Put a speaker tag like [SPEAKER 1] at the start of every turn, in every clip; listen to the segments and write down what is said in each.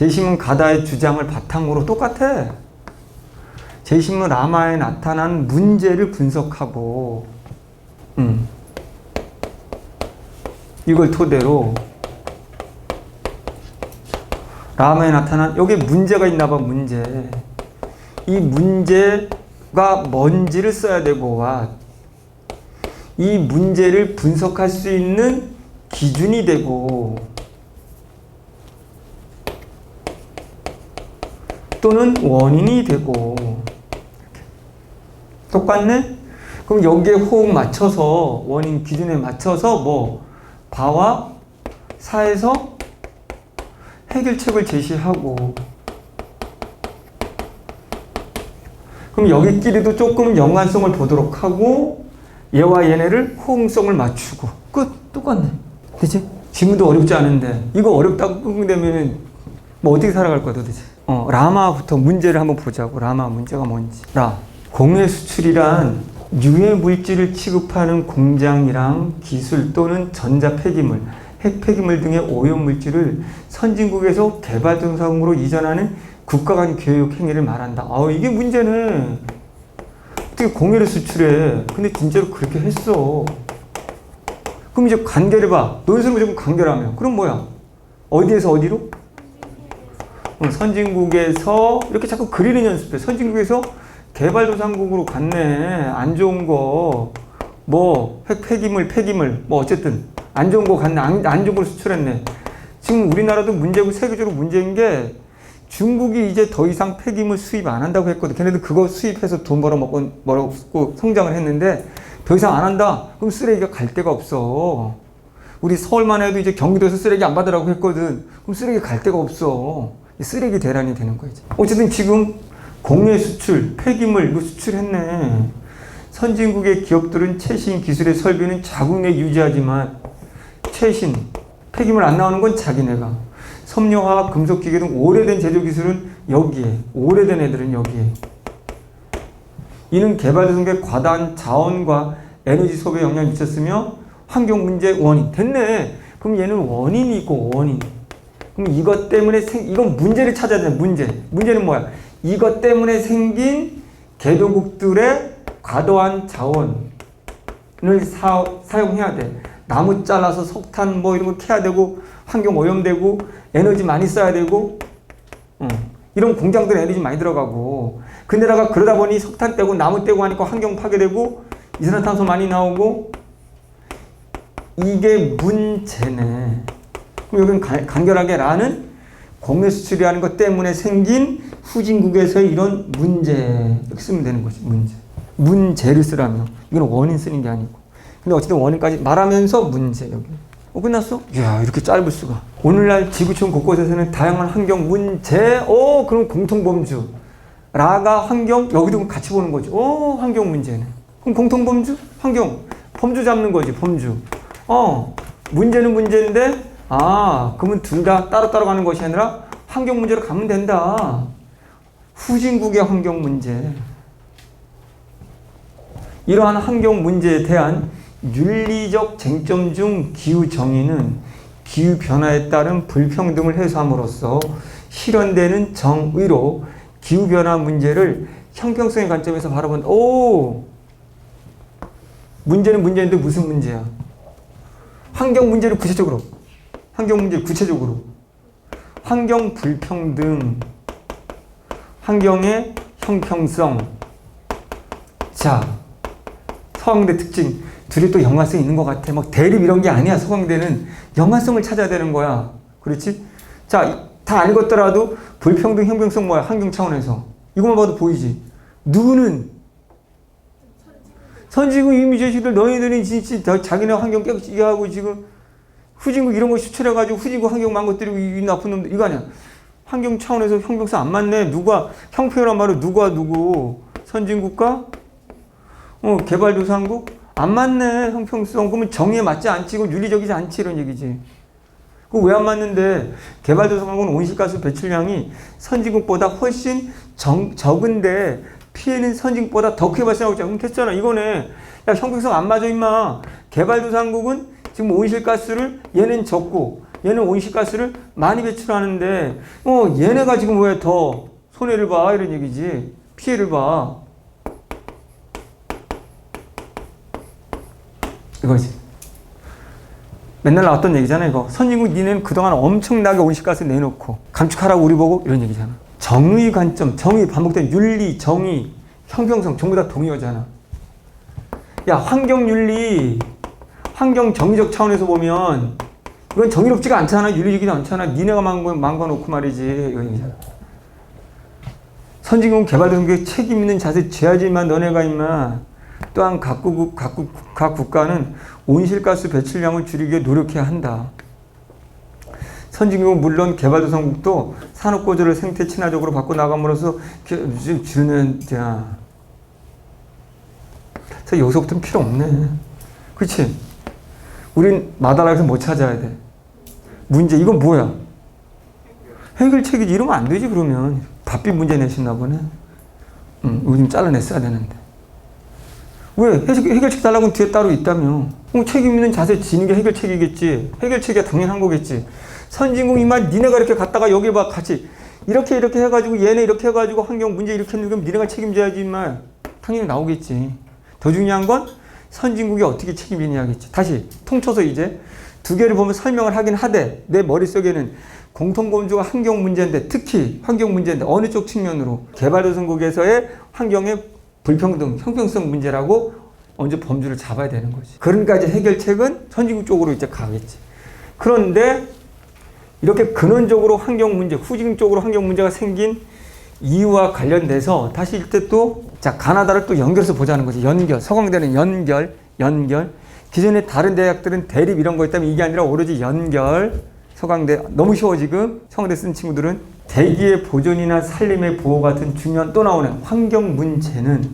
[SPEAKER 1] 제시문 가다의 주장을 바탕으로 똑같아. 제시문 라마에 나타난 문제를 분석하고 이걸 토대로 라마에 나타난 여기에 문제가 있나 봐. 문제. 이 문제가 뭔지를 써야 되고 이 문제를 분석할 수 있는 기준이 되고 또는 원인이 되고. 똑같네? 그럼 여기에 호흡 맞춰서 원인 기준에 맞춰서 뭐 바와 사에서 해결책을 제시하고, 그럼 여기끼리도 조금 연관성을 보도록 하고 얘와 얘네를 호응성을 맞추고 끝. 똑같네. 그치? 지금도 어렵지 않은데 이거 어렵다고 되면 뭐 어떻게 살아갈 거야 도대체. 라마부터 문제를 한번 보자고. 라마 문제가 뭔지. 공해 수출이란 유해 물질을 취급하는 공장이랑 기술 또는 전자 폐기물, 핵 폐기물 등의 오염 물질을 선진국에서 개발도상국으로 이전하는 국가 간 교육 행위를 말한다. 이게 문제네. 어떻게 공해를 수출해? 근데 진짜로 그렇게 했어. 그럼 이제 관계를 봐. 논술을 무조건 관계라며. 그럼 뭐야? 어디에서 어디로? 선진국에서 이렇게 자꾸 그리는 연습해. 선진국에서 개발도상국으로 갔네. 안 좋은 거, 뭐 핵 폐기물, 뭐 어쨌든 안 좋은 거 갔네. 안 좋은 걸 수출했네. 지금 우리나라도 문제고 세계적으로 문제인 게 중국이 이제 더 이상 폐기물 수입 안 한다고 했거든. 걔네들 그거 수입해서 돈 벌어먹고 성장을 했는데 더 이상 안 한다. 그럼 쓰레기가 갈 데가 없어. 우리 서울만 해도 이제 경기도에서 쓰레기 안 받으라고 했거든. 그럼 쓰레기 갈 데가 없어. 쓰레기 대란이 되는 거야 이제. 어쨌든 지금 공해 수출, 폐기물 이거 수출했네. 선진국의 기업들은 최신 기술의 설비는 자국 내 유지하지만 최신 폐기물 안 나오는 건 자기네가. 섬유화학, 금속기계 등 오래된 제조기술은 여기에. 오래된 애들은 여기에. 이는 개발도상국의 과다한 자원과 에너지 소비에 영향을 미쳤으며 환경 문제의 원인. 됐네. 그럼 얘는 원인이고 원인. 그럼 이것 때문에 이건 문제를 찾아야 돼. 문제는 뭐야? 이것 때문에 생긴 개도국들의 과도한 자원을 사용해야 돼. 나무 잘라서 석탄 뭐 이런 거 캐야 되고, 환경 오염되고, 에너지 많이 써야 되고, 이런 공장들 에너지 많이 들어가고, 근데다가 그러다 보니 석탄 떼고 나무 떼고 하니까 환경 파괴되고, 이산화탄소 많이 나오고, 이게 문제네. 그럼 여기는 간결하게 라는 공해 수출이라는 것 때문에 생긴 후진국에서의 이런 문제. 이렇게 쓰면 되는 거지, 문제. 문제를 쓰라며. 이건 원인 쓰는 게 아니고. 근데 어쨌든 원인까지 말하면서 문제, 여기. 끝났어? 이야, 이렇게 짧을 수가. 오늘날 지구촌 곳곳에서는 다양한 환경 문제, 그럼 공통범주. 라가 환경, 여기도 같이 보는 거지. 환경 문제네. 그럼 공통범주? 환경. 범주 잡는 거지, 범주. 문제는 문제인데, 그러면 둘 다 따로따로 가는 것이 아니라 환경 문제로 가면 된다. 후진국의 환경 문제. 이러한 환경 문제에 대한 윤리적 쟁점 중 기후 정의는 기후 변화에 따른 불평등을 해소함으로써 실현되는 정의로 기후 변화 문제를 형평성의 관점에서 바라본다. 문제는 문제인데 무슨 문제야? 환경 문제를 구체적으로. 환경 문제 구체적으로. 환경 불평등, 환경의 형평성. 자, 서강대 특징. 둘이 또 연관성이 있는 것 같아. 막 대립 이런 게 아니야. 서강대는 연관성을 찾아야 되는 거야. 그렇지? 자, 다 안 읽었더라도 불평등, 형평성 뭐야? 환경 차원에서. 이것만 봐도 보이지? 누구는? 선진국 이미 자식들 너희들이 진짜 자기네 환경 깨끗이 하고 지금 후진국 이런 거 수출해가지고 후진국 환경 망가뜨리고 이 나쁜 놈들 이거 아니야. 환경 차원에서 형평성 안 맞네. 누가 형평이란 말은 누구? 선진국과 개발도상국 안 맞네. 형평성. 그러면 정의에 맞지 않지. 이건 윤리적이지 않지. 이런 얘기지. 그거 왜 안 맞는데? 개발도상국은 온실가스 배출량이 선진국보다 훨씬 적은데 피해는 선진국보다 더 크게 발생하고 있잖아. 그럼 됐잖아. 이거네. 야, 형평성 안 맞아 임마. 개발도상국은 지금 온실가스를 얘는 적고 얘는 온실가스를 많이 배출하는데 얘네가 지금 왜 더 손해를 봐 이런 얘기지. 피해를 봐. 이거지. 맨날 나왔던 얘기잖아 이거. 선진국 니네는 그동안 엄청나게 온실가스 내놓고 감축하라고 우리 보고 이런 얘기잖아. 정의 관점, 정의 반복된 윤리, 정의, 형평성 전부 다 동의어잖아. 야 환경윤리, 환경 정의적 차원에서 보면 이건 정의롭지가 않잖아. 윤리적이지 않잖아. 니네가 망가놓고 말이지. 이런 얘기잖아. 선진국 개발도상국의 책임 있는 자세 취하지만 너네가 임마. 또한 각 국가는 온실가스 배출량을 줄이기 위해 노력해야 한다. 선진국은 물론 개발도상국도 산업구조를 생태 친화적으로 바꿔나감으로써 주는 자. 여기서부터는 필요 없네. 그치? 우린 마다락에서 뭐 찾아야 돼? 문제, 이건 뭐야? 해결책이지. 이러면 안 되지, 그러면. 밥비 문제 내셨나 보네. 이거 좀 잘라냈어야 되는데. 왜? 해결책 달라고는 뒤에 따로 있다며. 책임 있는 자세 지는 게 해결책이겠지. 해결책이 당연한 거겠지. 선진국 이마 니네가 이렇게 갔다가 여기 봐 같이 이렇게 해가지고 얘네 이렇게 해가지고 환경 문제 이렇게 했는데 그럼 니네가 책임져야지 임마. 당연히 나오겠지. 더 중요한 건 선진국이 어떻게 책임지냐겠지. 다시 통쳐서 이제 두 개를 보면 설명을 하긴 하되 내 머릿속에는 공통범주가 환경 문제인데 특히 환경 문제인데 어느 쪽 측면으로 개발도상국에서의 환경의 불평등, 형평성 문제라고 먼저 범주를 잡아야 되는 거지. 그러니까 이제 해결책은 선진국 쪽으로 이제 가겠지. 그런데 이렇게 근원적으로 환경 문제, 후진국적으로 환경 문제가 생긴 이유와 관련돼서 다시 이때 또 자 가나다를 또 연결해서 보자는 거지. 연결, 서강대는 연결. 기존에 다른 대학들은 대립 이런 거 있다면 이게 아니라 오로지 연결. 서강대 너무 쉬워 지금. 서강대 쓴 친구들은 대기의 보존이나 산림의 보호 같은 중요한 또 나오는 환경 문제는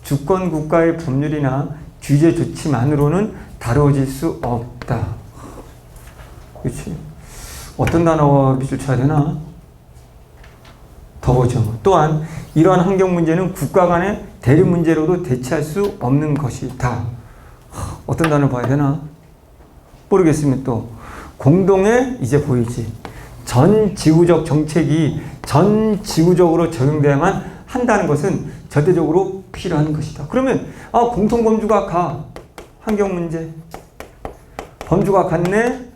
[SPEAKER 1] 주권 국가의 법률이나 규제 조치만으로는 다뤄질 수 없다. 그렇지. 어떤 단어와 밑줄 쳐야 되나? 더 보죠. 또한 이러한 환경 문제는 국가 간의 대립 문제로도 대체할 수 없는 것이다. 어떤 단어를 봐야 되나? 모르겠으면 또 공동의 이제 보이지. 전 지구적 정책이 전 지구적으로 적용돼야만 한다는 것은 절대적으로 필요한 것이다. 그러면 공통 범주가 가. 환경 문제. 범주가 같네.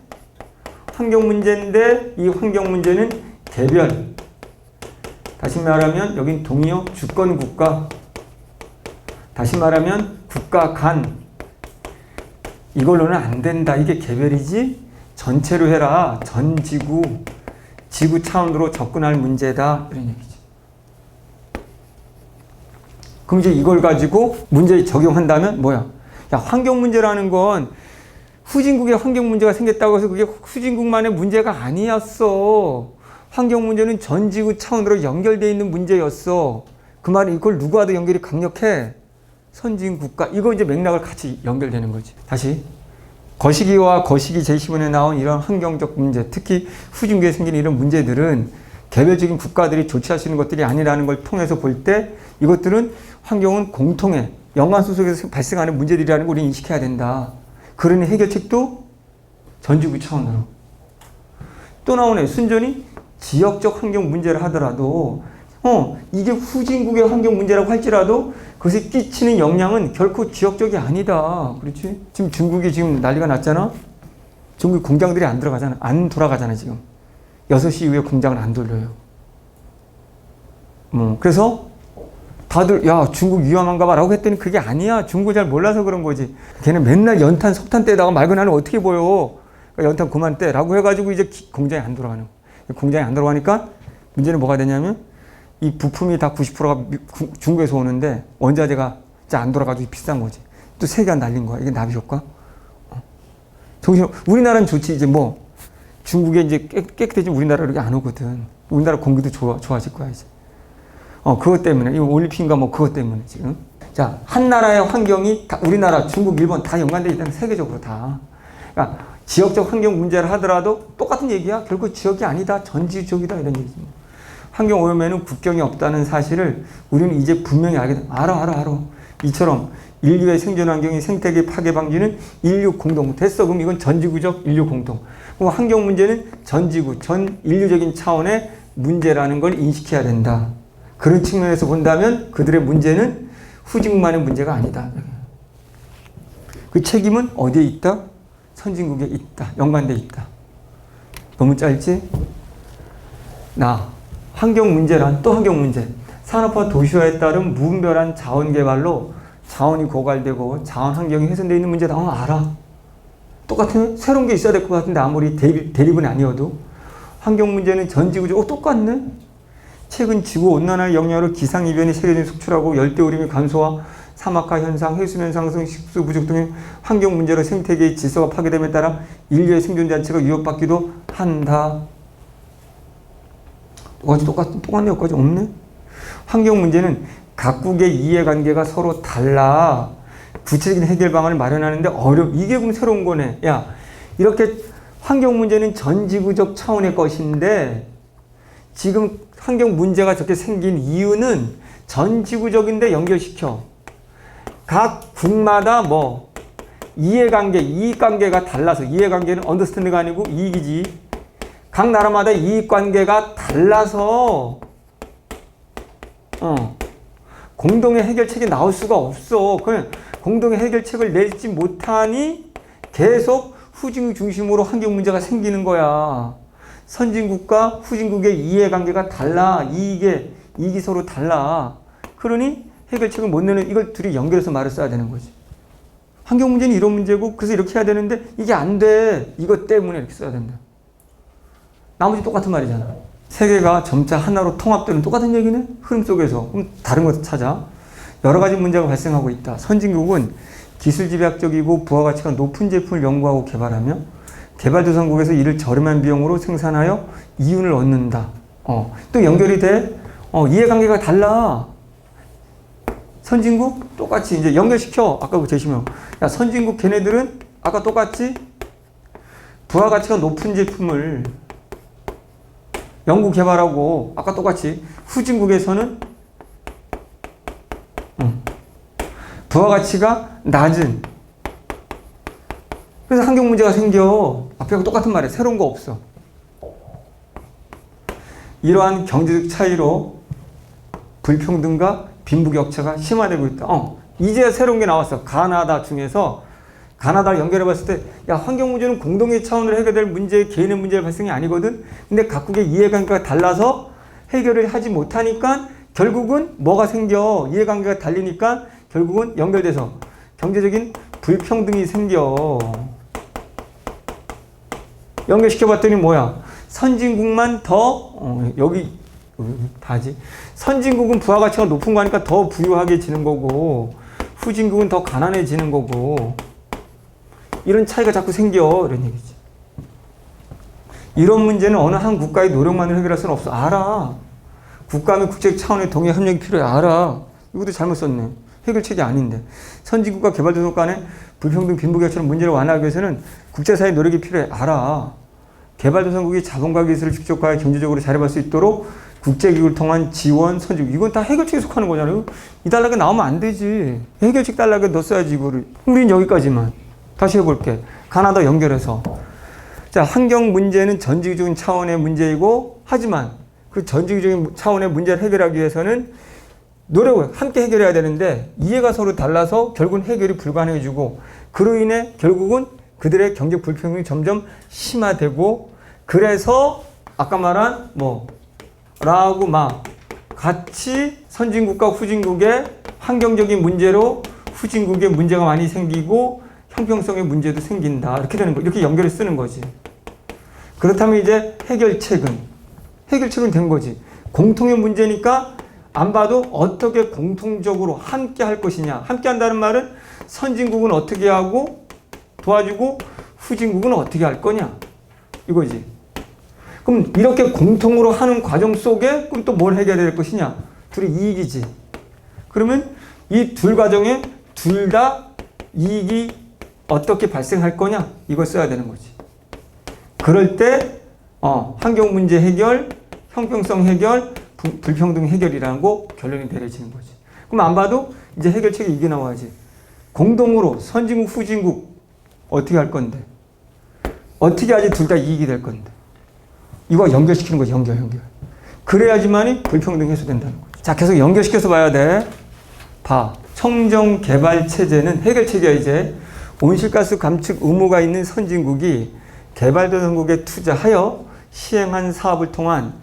[SPEAKER 1] 환경 문제인데 이 환경 문제는 개별. 다시 말하면 여긴 동의어 주권 국가. 다시 말하면 국가 간. 이걸로는 안 된다. 이게 개별이지. 전체로 해라. 전 지구. 지구 차원으로 접근할 문제다. 이런 얘기죠. 그럼 이제 이걸 가지고 문제에 적용한다면 뭐야? 야, 환경 문제라는 건 후진국에 환경 문제가 생겼다고 해서 그게 후진국만의 문제가 아니었어. 환경 문제는 전 지구 차원으로 연결되어 있는 문제였어. 그 말은 이걸 누구 와도 연결이 강력해. 선진국가. 이거 이제 맥락을 같이 연결되는 거지. 다시. 거시기와 거시기 제15년에 나온 이런 환경적 문제, 특히 후진국에 생긴 이런 문제들은 개별적인 국가들이 조치할 수 있는 것들이 아니라는 걸 통해서 볼 때 이것들은 환경은 공통의 연관수 속에서 발생하는 문제들이라는 걸 우리는 인식해야 된다. 그러니 해결책도 전지구 차원으로. 또 나오네. 순전히 지역적 환경 문제를 하더라도 이게 후진국의 환경 문제라고 할지라도 그것이 끼치는 영향은 결코 지역적이 아니다. 그렇지? 지금 중국이 지금 난리가 났잖아. 중국 공장들이 안 들어가잖아. 안 돌아가잖아 지금. 6시 이후에 공장을 안 돌려요. 그래서 다들 야 중국 위험한가 봐 라고 했더니 그게 아니야. 중국 잘 몰라서 그런 거지. 걔는 맨날 연탄 석탄 떼다가 맑은 하늘 어떻게 보여. 그러니까 연탄 그만 떼 라고 해가지고 이제 공장이 안 돌아가는 거야. 공장이 안 들어가니까 문제는 뭐가 되냐면 이 부품이 다 90%가 중국에서 오는데 원자재가 이제 안 돌아가지고 비싼 거지. 또 세계가 날린 거야. 이게 나비 효과. 정신 우리나라는 좋지. 이제 뭐 중국에 이제 깨끗해지면 우리나라 이렇게 안 오거든. 우리나라 공기도 좋아질 거야 이제. 그것 때문에 이 올림픽인가 뭐 그것 때문에 지금. 자, 한 나라의 환경이 다 우리나라, 중국, 일본 다 연관되어 있다는 세계적으로 다. 그러니까 지역적 환경 문제를 하더라도 똑같은 얘기야. 결국 지역이 아니다. 전지적이다. 이런 얘기지. 환경 오염에는 국경이 없다는 사실을 우리는 이제 분명히 알게 돼. 알아. 이처럼 인류의 생존 환경이 생태계 파괴 방지는 인류 공동. 됐어. 그럼 이건 전지구적 인류 공동. 그럼 환경 문제는 전지구, 전 인류적인 차원의 문제라는 걸 인식해야 된다. 그런 측면에서 본다면 그들의 문제는 후진국만의 문제가 아니다. 그 책임은 어디에 있다? 선진국에 있다. 연관돼 있다. 너무 짧지? 환경 문제란 또 환경 문제. 산업화 도시화에 따른 무분별한 자원 개발로 자원이 고갈되고 자원 환경이 훼손되어 있는 문제다. 알아. 똑같은 새로운 게 있어야 될 것 같은데 아무리 대립은 아니어도 환경 문제는 전지구적. 똑같네. 최근 지구온난화의 영향으로 기상이변이 세계적인 속출하고 열대우림의 감소와 사막화 현상, 해수면 상승, 식수 부족 등의 환경 문제로 생태계의 질서가 파괴됨에 따라 인류의 생존 자체가 위협받기도 한다. 똑같네. 여기까지 없네. 환경 문제는 각국의 이해관계가 서로 달라 구체적인 해결 방안을 마련하는데 이게 그럼 새로운 거네. 야, 이렇게 환경 문제는 전지구적 차원의 것인데 지금 환경 문제가 저렇게 생긴 이유는 전지구적인데 연결시켜. 각 국마다 이해관계, 이익관계가 달라서. 이해관계는 언더스탠드가 아니고 이익이지. 각 나라마다 이익관계가 달라서 공동의 해결책이 나올 수가 없어. 그냥 공동의 해결책을 내지 못하니 계속 후진국 중심으로 환경 문제가 생기는 거야. 선진국과 후진국의 이해관계가 달라. 이익이 서로 달라. 그러니 해결책을 못 내는, 이걸 둘이 연결해서 말을 써야 되는 거지. 환경 문제는 이런 문제고 그래서 이렇게 해야 되는데 이게 안 돼. 이것 때문에 이렇게 써야 된다. 나머지 똑같은 말이잖아. 세계가 점차 하나로 통합되는 똑같은 얘기네? 흐름 속에서. 그럼 다른 것을 찾아. 여러 가지 문제가 발생하고 있다. 선진국은 기술 집약적이고 부가가치가 높은 제품을 연구하고 개발하며 개발도상국에서 이를 저렴한 비용으로 생산하여 이윤을 얻는다. 또 연결이 돼. 이해관계가 달라. 선진국 똑같이 이제 연결시켜. 아까 그 제시면. 야, 선진국 걔네들은 아까 똑같이 부가가치가 높은 제품을 연구 개발하고 아까 똑같이 후진국에서는 부가가치가 낮은. 그래서 환경 문제가 생겨. 앞에하고 똑같은 말이야. 새로운 거 없어. 이러한 경제적 차이로 불평등과 빈부격차가 심화되고 있다. 이제 새로운 게 나왔어. 가나다 중에서 가나다를 연결해 봤을 때, 야, 환경 문제는 공동의 차원으로 해결될 문제, 개인의 문제 발생이 아니거든. 근데 각국의 이해관계가 달라서 해결을 하지 못하니까 결국은 뭐가 생겨? 이해관계가 달리니까 결국은 연결돼서 경제적인 불평등이 생겨. 연결시켜 봤더니 뭐야? 선진국만 더 여기 다지. 선진국은 부가가치가 높은 거니까 더 부유하게 지는 거고 후진국은 더 가난해지는 거고. 이런 차이가 자꾸 생겨. 이런 얘기지. 이런 문제는 어느 한 국가의 노력만으로 해결할 수는 없어. 알아. 국가는 국제 차원의 동행 협력이 필요해. 알아. 이것도 잘못 썼네. 해결책이 아닌데. 선진국과 개발도상 간의 불평등 빈부격차를 문제를 완화하기 위해서는 국제사회의 노력이 필요해. 알아. 개발도상국이 자본과 기술을 직접과 경제적으로 자립할 수 있도록 국제기구를 통한 지원, 선진국. 이건 다 해결책에 속하는 거잖아요. 이 단락에 나오면 안 되지. 해결책 단락에 넣었어야지, 이거를. 우린 여기까지만. 다시 해볼게. 가나다 연결해서. 자, 환경 문제는 전지적인 차원의 문제이고, 하지만 그 전지적인 차원의 문제를 해결하기 위해서는 노력을 함께 해결해야 되는데, 이해가 서로 달라서 결국은 해결이 불가능해지고, 그로 인해 결국은 그들의 경제 불평등이 점점 심화되고, 그래서 아까 말한 같이 선진국과 후진국의 환경적인 문제로 후진국의 문제가 많이 생기고 형평성의 문제도 생긴다. 이렇게 되는 거. 이렇게 연결해 쓰는 거지. 그렇다면 이제 해결책은 된 거지. 공통의 문제니까 안 봐도 어떻게 공통적으로 함께 할 것이냐. 함께 한다는 말은 선진국은 어떻게 하고 도와주고 후진국은 어떻게 할 거냐. 이거지. 그럼 이렇게 공통으로 하는 과정 속에 그럼 또 뭘 해결해야 될 것이냐. 둘이 이익이지. 그러면 이 둘 과정에 둘 다 이익이 어떻게 발생할 거냐? 이걸 써야 되는 거지. 그럴 때 환경 문제 해결, 형평성 해결, 불평등 해결이라는 거 결론이 내려지는 거지. 그럼 안 봐도 이제 해결책이 이게 나와야지. 공동으로 선진국, 후진국 어떻게 할 건데? 어떻게 하지 둘 다 이익이 될 건데? 이거 연결시키는 거지, 연결. 그래야지만이 불평등이 해소된다는 거지. 자, 계속 연결시켜서 봐야 돼. 봐. 청정개발체제는 해결책이야, 이제. 온실가스 감축 의무가 있는 선진국이 개발도상국에 투자하여 시행한 사업을 통한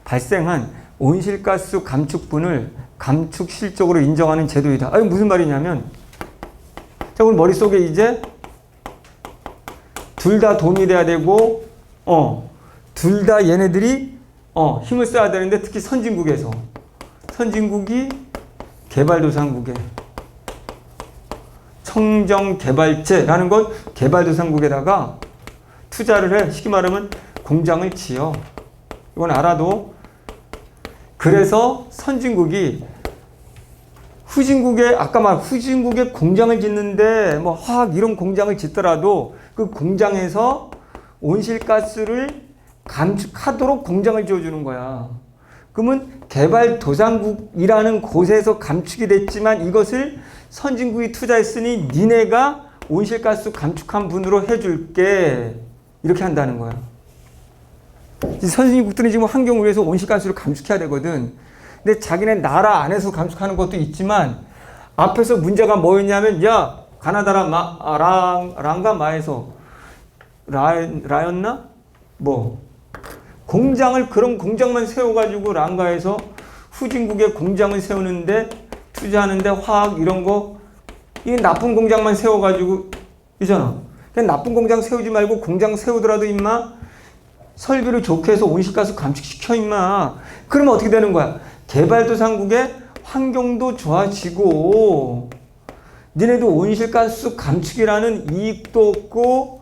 [SPEAKER 1] 발생한 온실가스 감축분을 감축 실적으로 인정하는 제도이다. 이거 무슨 말이냐면, 자, 우리 머릿속에 이제 둘 다 돈이 돼야 되고, 둘 다 얘네들이, 힘을 써야 되는데, 특히 선진국에서. 선진국이 개발도상국에. 청정개발제라는 건 개발도상국에다가 투자를 해. 쉽게 말하면 공장을 지어. 이건 알아도. 그래서 선진국이 후진국에, 아까 말 후진국에 공장을 짓는데, 뭐 화학 이런 공장을 짓더라도 그 공장에서 온실가스를 감축하도록 공장을 지어주는 거야. 그러면 개발도상국이라는 곳에서 감축이 됐지만 이것을 선진국이 투자했으니 니네가 온실가스 감축한 분으로 해줄게. 이렇게 한다는 거야. 선진국들은 지금 환경을 위해서 온실가스를 감축해야 되거든. 근데 자기네 나라 안에서 감축하는 것도 있지만 앞에서 문제가 뭐였냐면, 야, 가나다라 랑가 마에서 라였나? 뭐 공장을, 그런 공장만 세워가지고 랑가에서 후진국에 공장을 세우는데 투자하는데 화학 이런 거, 이 나쁜 공장만 세워가지고 이잖아. 그냥 나쁜 공장 세우지 말고 공장 세우더라도 임마 설비를 좋게 해서 온실가스 감축시켜 임마. 그러면 어떻게 되는 거야? 개발도상국의 환경도 좋아지고 니네도 온실가스 감축이라는 이익도 없고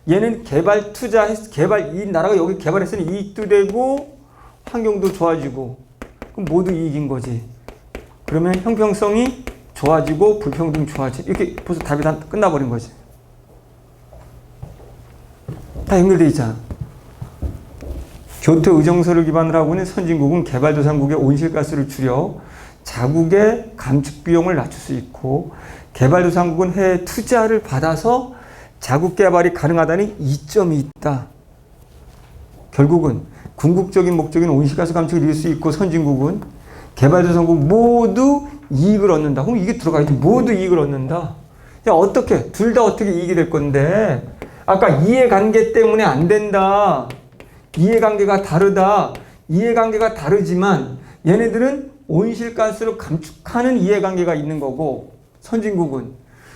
[SPEAKER 1] 얘는 개발 투자했, 이 나라가 여기 개발했으니 이익도 되고 환경도 좋아지고 그럼 모두 이익인 거지. 그러면 형평성이 좋아지고 불평등 좋아지. 이렇게 벌써 답이 다 끝나버린 거지. 다 연결돼 있잖아. 교토 의정서를 기반으로 하고 있는 선진국은 개발도상국의 온실가스를 줄여 자국의 감축 비용을 낮출 수 있고 개발도상국은 해외 투자를 받아서 자국 개발이 가능하다는 이점이 있다. 결국은 궁극적인 목적인 온실가스 감축을 이룰 수 있고 선진국은 개발도상국 모두 이익을 얻는다. 그럼 이게 들어가 있지. 모두 이익을 얻는다. 야, 어떻게? 둘 다 어떻게 이익이 될 건데? 아까 이해관계 때문에 안 된다. 이해관계가 다르다. 이해관계가 다르지만 얘네들은 온실가스를 감축하는 이해관계가 있는 거고 선진국은,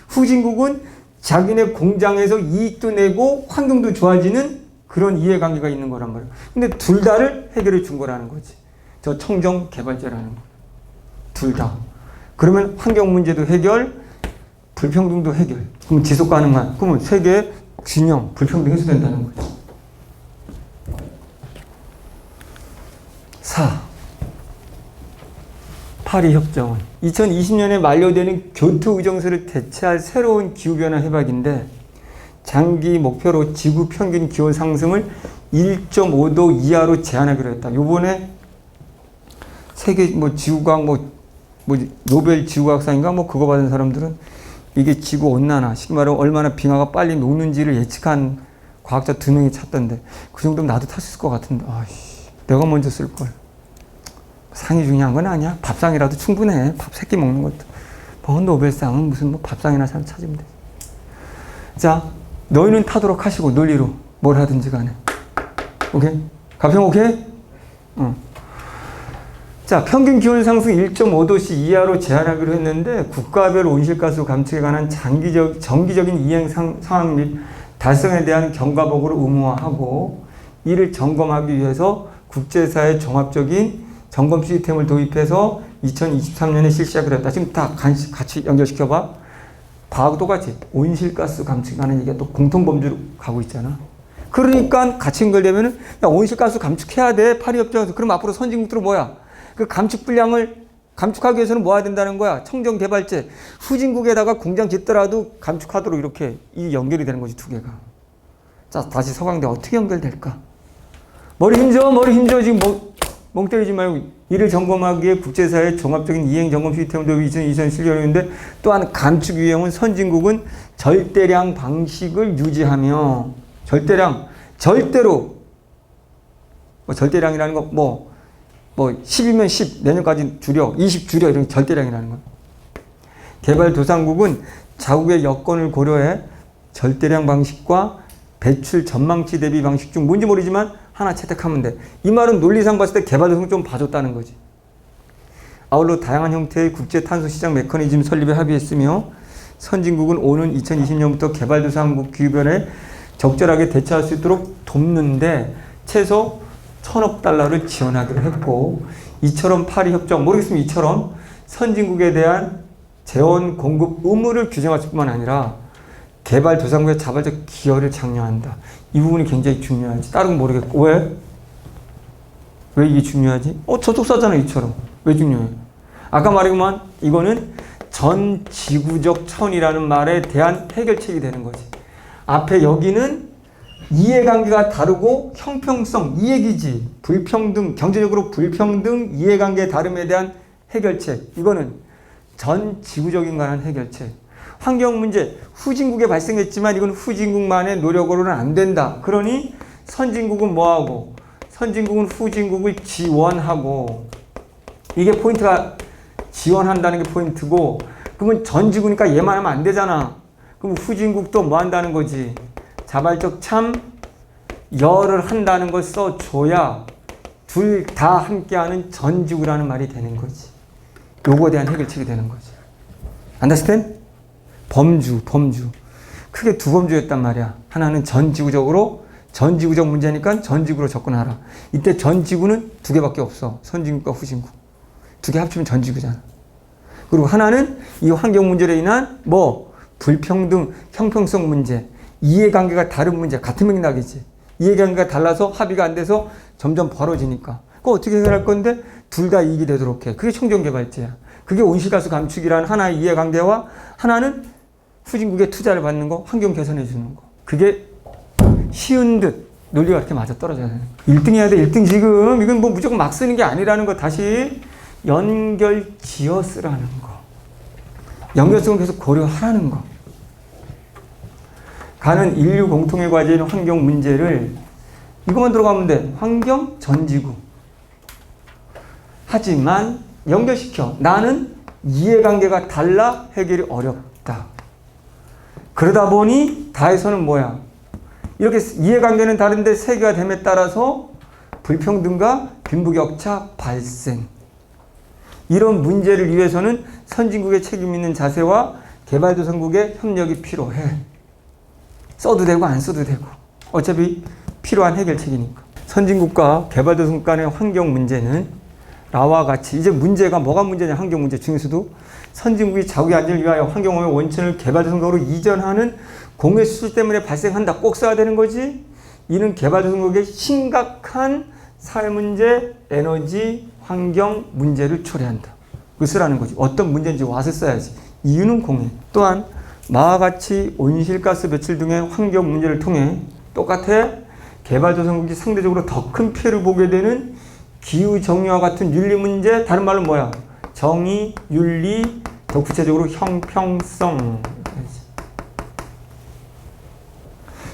[SPEAKER 1] 후진국은 자기네 공장에서 이익도 내고 환경도 좋아지는 그런 이해관계가 있는 거란 말이야. 근데 둘 다를 해결해 준 거라는 거지. 저 청정개발제라는 거. 둘 다. 그러면 환경 문제도 해결, 불평등도 해결. 그럼 지속 가능한, 그러면 세계 균형, 불평등 해소된다는 거지. 4. 파리협정은 2020년에 만료되는 교토 의정서를 대체할 새로운 기후변화 협약인데 장기 목표로 지구 평균 기온 상승을 1.5도 이하로 제한하기로 했다. 요번에 세계 지구과학 노벨 지구과학상인가 그거 받은 사람들은 이게 지구 온난화, 쉽게 말하면 얼마나 빙하가 빨리 녹는지를 예측한 과학자 2명이 찾던데 그 정도면 나도 탈 수 있을 것 같은데 내가 먼저 쓸 걸. 상이 중요한 건 아니야. 밥상이라도 충분해. 밥 3끼 먹는 것도. 노벨상은 무슨 밥상이나 찾으면 돼. 자, 너희는 타도록 하시고 논리로 뭘 하든지 간에. 오케이? 가평 오케이? 자, 평균 기온 상승 1.5도씨 이하로 제한하기로 했는데 국가별 온실가스 감축에 관한 정기적인 이행 상황 및 달성에 대한 경과보고를 의무화하고 이를 점검하기 위해서 국제사회 종합적인 점검 시스템을 도입해서 2023년에 실시하기로 했다. 지금 다 같이 연결시켜봐. 과학도 똑같이 온실가스 감축하는 얘기가 또 공통범주로 가고 있잖아. 그러니까 같이 연결되면은 야, 온실가스 감축해야 돼. 파리협정에서. 그럼 앞으로 선진국들은 뭐야? 그 감축 분량을 감축하기 위해서는 뭐 해야 된다는 거야? 청정개발제. 후진국에다가 공장 짓더라도 감축하도록 이렇게 이 연결이 되는 거지, 두 개가. 자, 다시 서강대 어떻게 연결될까? 머리 힘줘 지금 멍 때리지 말고 이를 점검하기 위해 국제사회 종합적인 이행 점검 시스템도 2027년인데 또한 감축 유형은 선진국은 절대량 방식을 유지하며 절대로 절대량이라는 거 10이면 10 내년까지 줄여 20 줄여 이런 절대량이라는 거. 개발도상국은 자국의 여건을 고려해 절대량 방식과 배출 전망치 대비 방식 중 뭔지 모르지만 하나 채택하면 돼. 이 말은 논리상 봤을 때 개발도상 좀 봐줬다는 거지. 아울러 다양한 형태의 국제 탄소 시장 메커니즘 설립에 합의했으며 선진국은 오는 2020년부터 개발도상국 기후변화에 적절하게 대처할 수 있도록 돕는데 최소 1,000억 달러를 지원하기로 했고 이처럼 파리 협정 모르겠으면 이처럼 선진국에 대한 재원 공급 의무를 규정할 뿐만 아니라 개발도상국의 자발적 기여를 장려한다. 이 부분이 굉장히 중요하지. 다른 건 모르겠고 왜? 왜 이게 중요하지? 저쪽 싸잖아 이처럼. 왜 중요해? 아까 말했지만 이거는 전 지구적 차원이라는 말에 대한 해결책이 되는 거지. 앞에 여기는 이해관계가 다르고 형평성 이 얘기지. 불평등 경제적으로 불평등 이해관계 다름에 대한 해결책. 이거는 전 지구적인 관한 해결책. 환경 문제 후진국에 발생했지만 이건 후진국만의 노력으로는 안 된다. 그러니 선진국은 뭐하고? 선진국은 후진국을 지원하고 이게 포인트가 지원한다는 게 포인트고 그러면 전 지구니까 얘만 하면 안 되잖아. 그럼 후진국도 뭐 한다는 거지? 자발적 참여를 한다는 걸 써줘야 둘 다 함께하는 전 지구라는 말이 되는 거지. 요거에 대한 해결책이 되는 거지. Understand? 범주. 크게 두 범주였단 말이야. 하나는 전지구적 문제니까 전지구로 접근하라. 이때 전지구는 두 개밖에 없어. 선진국과 후진국. 두 개 합치면 전지구잖아. 그리고 하나는 이 환경 문제로 인한 불평등, 형평성 문제, 이해관계가 다른 문제, 같은 맥락이지. 이해관계가 달라서 합의가 안 돼서 점점 벌어지니까. 그거 어떻게 해결할 건데? 둘 다 이익이 되도록 해. 그게 청정개발제야. 그게 온실가스 감축이라는 하나의 이해관계와 하나는 후진국의 투자를 받는 거, 환경 개선해 주는 거. 그게 쉬운 듯 논리가 그렇게 맞아 떨어져야 돼. 1등 해야 돼. 1등 지금. 이건 무조건 막 쓰는 게 아니라는 거 다시 연결 지어 쓰라는 거. 연결성을 계속 고려하라는 거. 가는 인류 공통의 과제인 환경 문제를 이것만 들어가면 돼. 환경 전지구. 하지만 연결시켜. 나는 이해관계가 달라 해결이 어렵다. 그러다 보니 다에서는 뭐야? 이렇게 이해관계는 다른데 세계가 됨에 따라서 불평등과 빈부격차 발생. 이런 문제를 위해서는 선진국의 책임 있는 자세와 개발도상국의 협력이 필요해. 써도 되고 안 써도 되고. 어차피 필요한 해결책이니까. 선진국과 개발도상국 간의 환경 문제는 라와 같이 이제 문제가 뭐가 문제냐 환경 문제 중에서도 선진국이 자국의 안전을 위하여 환경오염 원천을 개발도상국으로 이전하는 공해 수출 때문에 발생한다. 꼭 써야 되는 거지. 이는 개발도상국의 심각한 사회 문제, 에너지, 환경 문제를 초래한다. 그걸 쓰라는 거지. 어떤 문제인지 와서 써야지. 이유는 공해. 또한 마와 같이 온실가스 배출 등의 환경 문제를 통해 똑같아 개발도상국이 상대적으로 더 큰 피해를 보게 되는 기후정의와 같은 윤리 문제, 다른 말로 뭐야? 정의, 윤리, 더 구체적으로 형평성.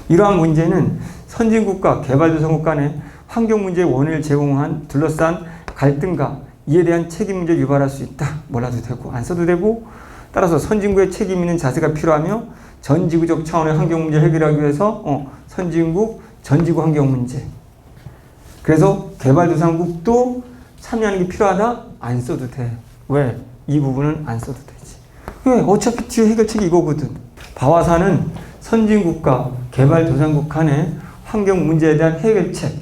[SPEAKER 1] 이러한 문제는 선진국과 개발도상국 간의 환경 문제의 원인을 제공한 둘러싼 갈등과 이에 대한 책임 문제를 유발할 수 있다. 몰라도 되고 안 써도 되고 따라서 선진국의 책임 있는 자세가 필요하며 전지구적 차원의 환경 문제를 해결하기 위해서 선진국, 전지구 환경 문제. 그래서 개발도상국도 참여하는 게 필요하다? 안 써도 돼. 왜? 이 부분은 안 써도 되지. 왜? 어차피 뒤에 해결책이 이거거든. 바와사는 선진국과 개발도상국 간의 환경 문제에 대한 해결책,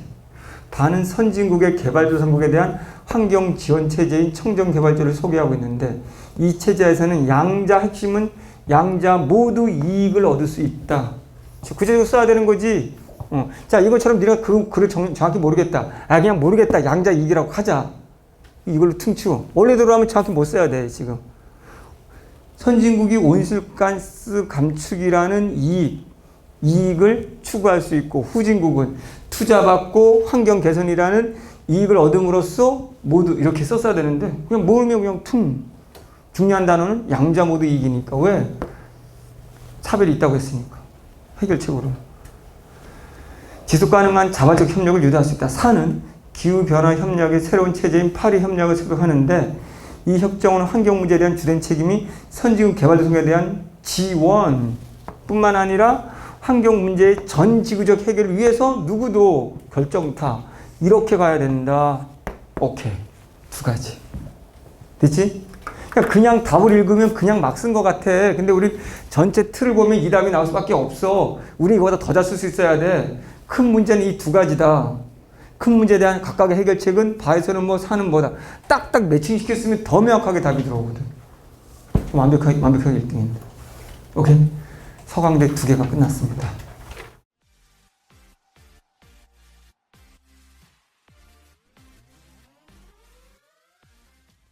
[SPEAKER 1] 바는 선진국의 개발도상국에 대한 환경 지원 체제인 청정개발제를 소개하고 있는데 이 체제에서는 양자 핵심은 양자 모두 이익을 얻을 수 있다. 구체적으로 써야 되는 거지. 자, 이것처럼 네가 그 글을 정확히 모르겠다. 그냥 모르겠다. 양자 이익이라고 하자. 이걸로 퉁치고. 원래대로 하면 정확히 못 써야 돼, 지금. 선진국이 온실가스 감축이라는 이익을 추구할 수 있고, 후진국은 투자받고 환경 개선이라는 이익을 얻음으로써 모두 이렇게 썼어야 되는데 그냥 모르면 그냥 퉁. 중요한 단어는 양자 모두 이익이니까. 왜? 차별이 있다고 했으니까. 해결책으로. 지속 가능한 자발적 협력을 유도할 수 있다. 4는 기후변화 협력의 새로운 체제인 파리 협력을 설득하는데 이 협정은 환경 문제에 대한 주된 책임이 선진국 개발도상국에 대한 지원뿐만 아니라 환경 문제의 전 지구적 해결을 위해서 누구도 결정타 이렇게 가야 된다. 오케이. 두 가지. 됐지? 그냥 답을 읽으면 그냥 막 쓴 것 같아. 근데 우리 전체 틀을 보면 이 답이 나올 수밖에 없어. 우리 이거보다 더 잘 쓸 수 있어야 돼. 큰 문제는 이 두 가지다. 큰 문제에 대한 각각의 해결책은 바에서는 뭐 사는 뭐다. 딱딱 매칭시켰으면 더 명확하게 답이 들어오거든. 완벽하게 1등인데. 오케이. 서강대 2개가 끝났습니다.